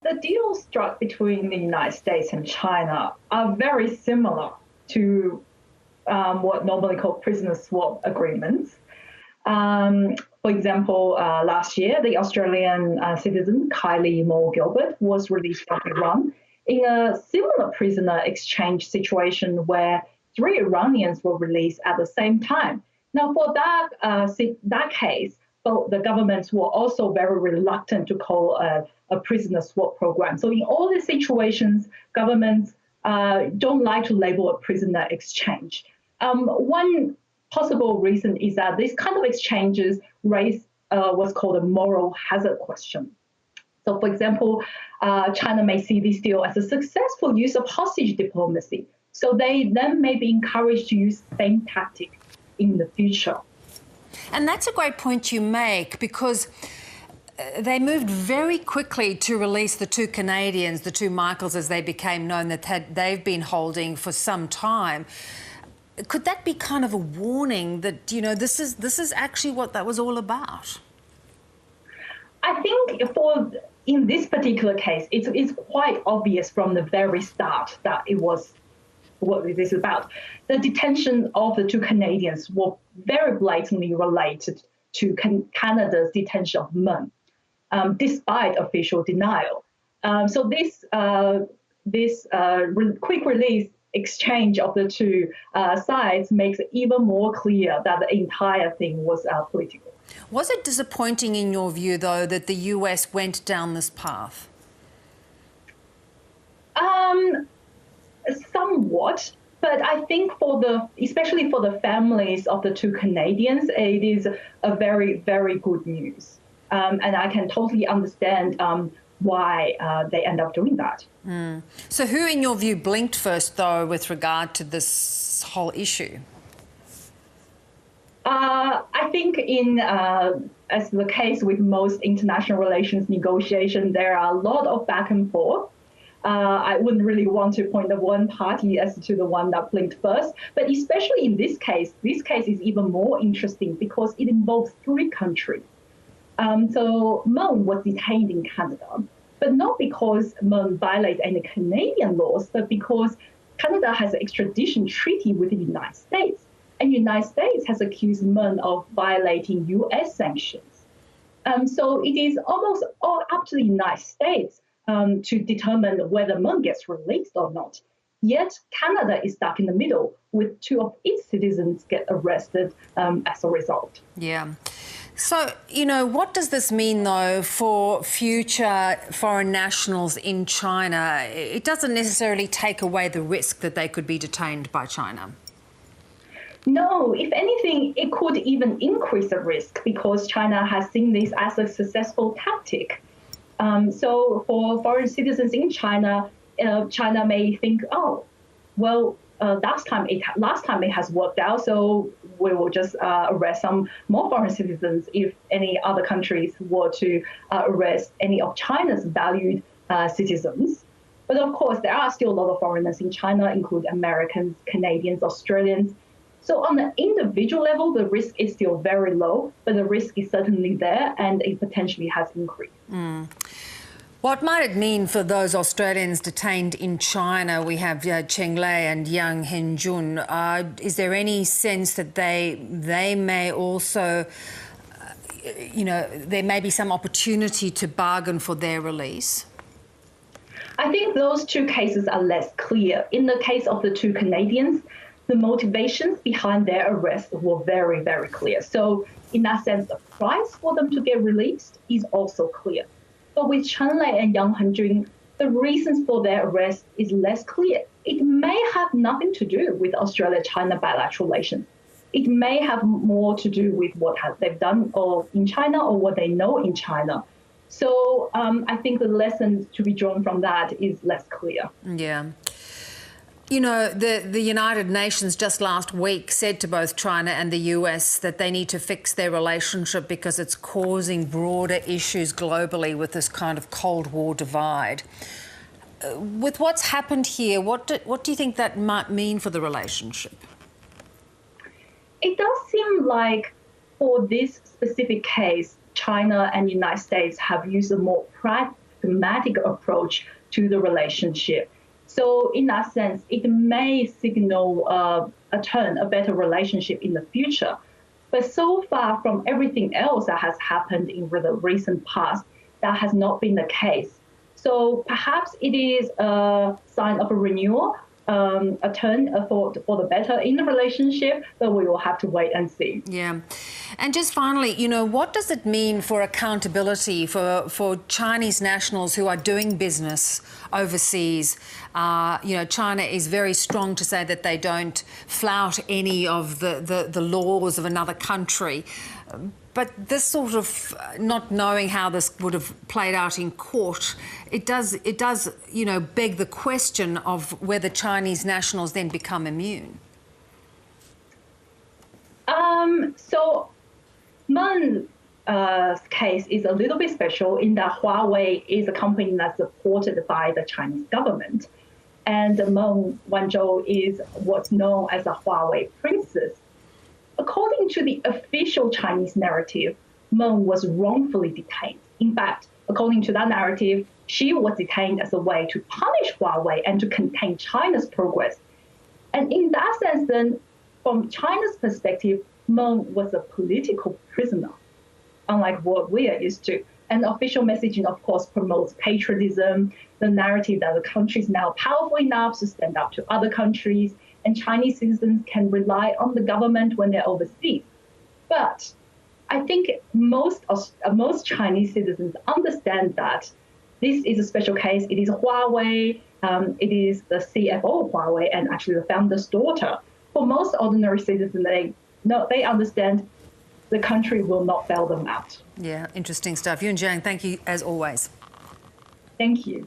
The deals struck between the United States and China are very similar to what normally called prisoner swap agreements. For example, last year, the Australian citizen Kylie Moore Gilbert was released from Iran in a similar prisoner exchange situation where 3 Iranians were released at the same time. Now, for that case, the governments were also very reluctant to call a prisoner swap program. So in all these situations, governments don't like to label a prisoner exchange. One possible reason is that these kind of exchanges raise what's called a moral hazard question. So, for example, China may see this deal as a successful use of hostage diplomacy. So they then may be encouraged to use the same tactic in the future. And that's a great point you make, because they moved very quickly to release the 2 Canadians, the 2 Michaels as they became known, that they've been holding for some time. Could that be kind of a warning that, you know, this is actually what that was all about? I think in this particular case, it's quite obvious from the very start that it was what this is about. The detention of the 2 Canadians were very blatantly related to Canada's detention of Meng, despite official denial. So this quick release exchange of the 2 sides makes it even more clear that the entire thing was political. Was it disappointing in your view, though, that the US went down this path? Somewhat, but I think especially for the families of the 2 Canadians, it is a very, very good news. And I can totally understand why they end up doing that. So who, in your view, blinked first, though, with regard to this whole issue? I think as the case with most international relations negotiations, there are a lot of back and forth. I wouldn't really want to point at one party as to the one that blinked first, but especially in this case is even more interesting because it involves 3 countries. So Meng was detained in Canada, but not because Meng violated any Canadian laws, but because Canada has an extradition treaty with the United States. And the United States has accused Meng of violating U.S. sanctions. So it is almost all up to the United States to determine whether Meng gets released or not. Yet Canada is stuck in the middle, with 2 of its citizens get arrested as a result. Yeah. So, you know, what does this mean, though, for future foreign nationals in China? It doesn't necessarily take away the risk that they could be detained by China. No, if anything, it could even increase the risk because China has seen this as a successful tactic. So for foreign citizens in China, China may think, oh, well, last time it has worked out, so we will just arrest some more foreign citizens if any other countries were to arrest any of China's valued citizens. But of course, there are still a lot of foreigners in China, including Americans, Canadians, Australians. So on the individual level, the risk is still very low, but the risk is certainly there and it potentially has increased. What might it mean for those Australians detained in China? We have Cheng Lei and Yang Henjun. Is there any sense that they may also, you know, there may be some opportunity to bargain for their release? I think those 2 cases are less clear. In the case of the 2 Canadians, the motivations behind their arrest were very, very clear. So in that sense, the price for them to get released is also clear. But with Cheng Lei and Yang Henjun, the reasons for their arrest is less clear. It may have nothing to do with Australia-China bilateral relations. It may have more to do with what they've done in China or what they know in China. So I think the lesson to be drawn from that is less clear. Yeah. You know, the United Nations just last week said to both China and the US that they need to fix their relationship because it's causing broader issues globally with this kind of Cold War divide. With what's happened here, what do you think that might mean for the relationship? It does seem like for this specific case, China and the United States have used a more diplomatic approach to the relationship. So in that sense, it may signal a better relationship in the future. But so far from everything else that has happened in the recent past, that has not been the case. So perhaps it is a sign of a renewal, a turn for the better in the relationship, but we will have to wait and see. Yeah. And just finally, what does it mean for accountability for Chinese nationals who are doing business overseas? China is very strong to say that they don't flout any of the laws of another country. But this sort of not knowing how this would have played out in court, it does, beg the question of whether Chinese nationals then become immune. So Meng's case is a little bit special in that Huawei is a company that's supported by the Chinese government. And Meng Wanzhou is what's known as a Huawei princess. According to the official Chinese narrative, Meng was wrongfully detained. In fact, according to that narrative, she was detained as a way to punish Huawei and to contain China's progress. And in that sense, then, from China's perspective, Meng was a political prisoner, unlike what we are used to. And official messaging, of course, promotes patriotism, the narrative that the country is now powerful enough to stand up to other countries, and Chinese citizens can rely on the government when they're overseas. But I think most Chinese citizens understand that this is a special case. It is Huawei, it is the CFO of Huawei, and actually the founder's daughter. For most ordinary citizens, they understand the country will not bail them out. Yeah, interesting stuff. Jiang, thank you as always. Thank you.